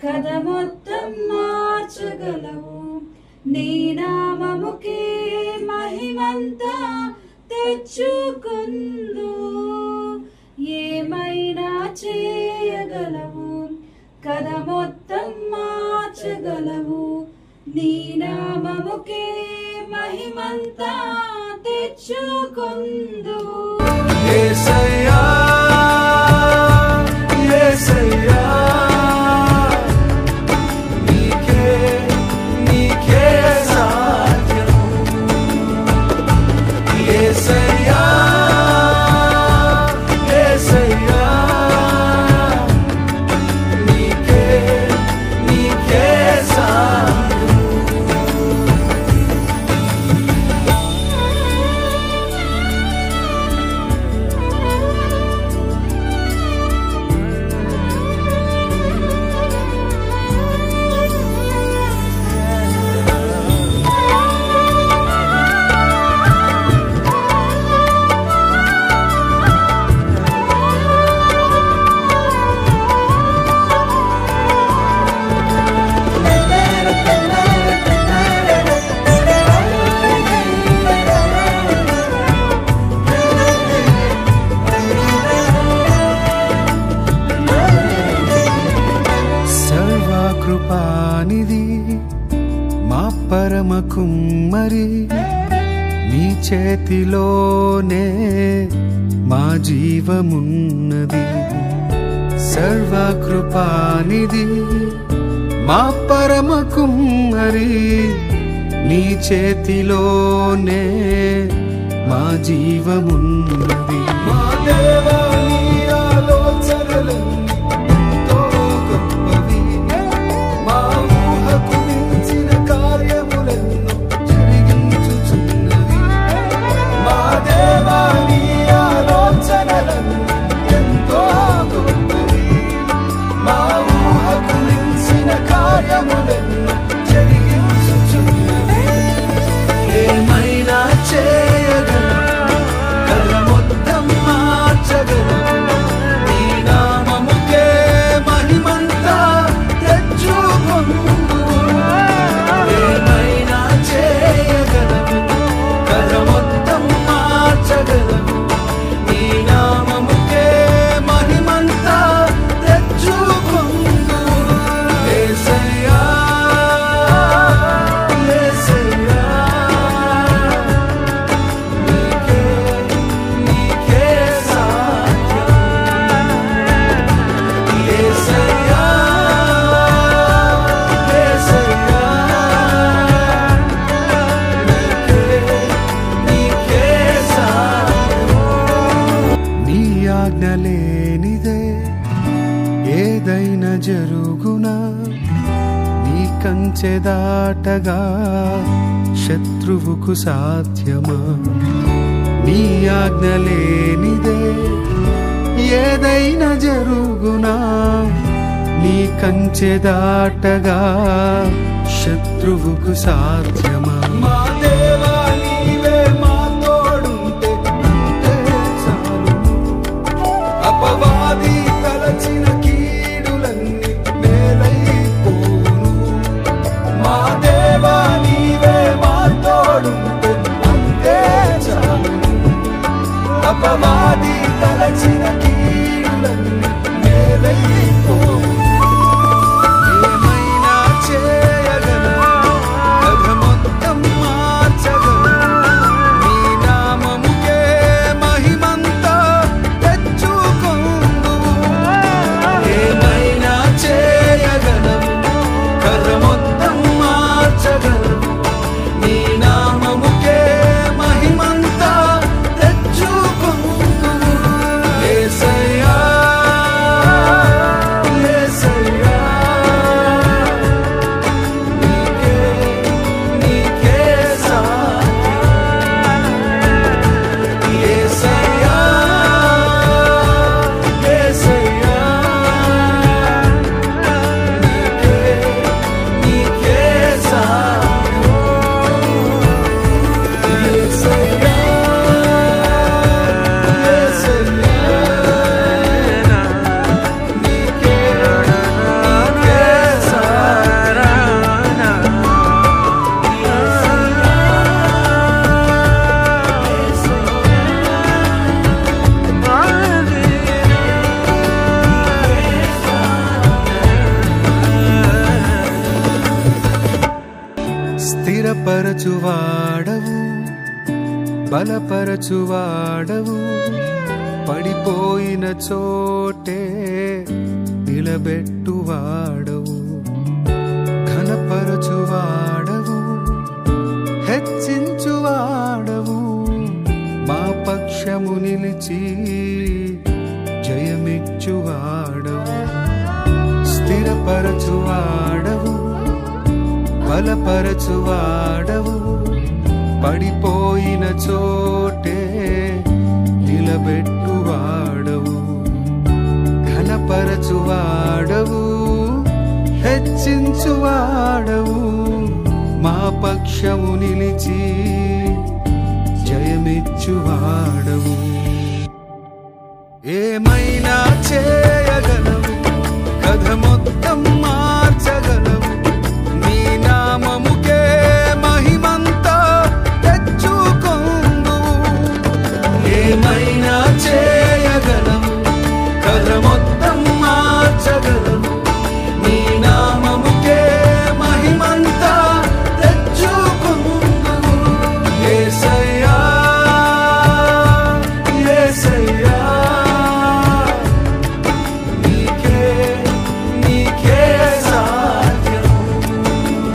కథ మొత్తం మార్చగలవు. నీ నామముకే మహిమంతా తెచ్చుకుందు. ఏమైనా చేయగలవు, కథ మొత్తం మార్చగలవు. నీ నామముకే మహిమంతా తెచ్చుకుందు. యేసయ్యా యేసయ్యా నీకే నీకే సాధ్యము. యేసయ్యా యేసయ్యా నీకే నీకే సాధ్యము. కృపానిధి మా పరమ కుమ్మరి, నీ చేతిలోనే మా జీవమున్నది. సర్వకృపానిధి మా పరమ కుమ్మరి, నీ చేతిలోనే మా జీవమున్నది. మా దేవా నీ ఆలోచనలన్నీ లేనిదే ఏదైనా జరుగునా, నీ కంచె దాటగా శత్రువుకు సాధ్యమా. నీ ఆజ్ఞ లేనిదే ఏదైనా జరుగునా, నీ కంచె దాటగా శత్రువుకు సాధ్యమా. మా దేవా నీవే మా తోడుంటే అంతే చాలు. అపవాది తలచిన కీడులన్నీ మేలైపోను. మా దేవా నీవే మా తోడుంటే అంతే చాలు. అపవాది తలచిన కీడులన్నీ మేలైపోను. ఏమైనా చేయగలవు, కథ మొత్తం స్థిరపరచువాడవు బలపరచువాడవు పడిపోయిన చోటే నిలబెట్టువాడవు ఘనపరచువాడవు హెచ్చించువాడవు మా పక్షము నిలిచి జయమిచ్చువాడవు స్థిరపరచువాడవు బలపరచువాడవు పడిపోయిన చోటే నిలబెట్టువాడవు ఘనపరచువాడవు హెచ్చించువాడవు మా పక్షము నిలిచి జయమిచ్చువాడవు ఏమైనా చేయగలవు కథ మొత్తం మార్చగలవు నీ నామముకే మహిమంతా తెచ్చుకొందువు ఏమైనా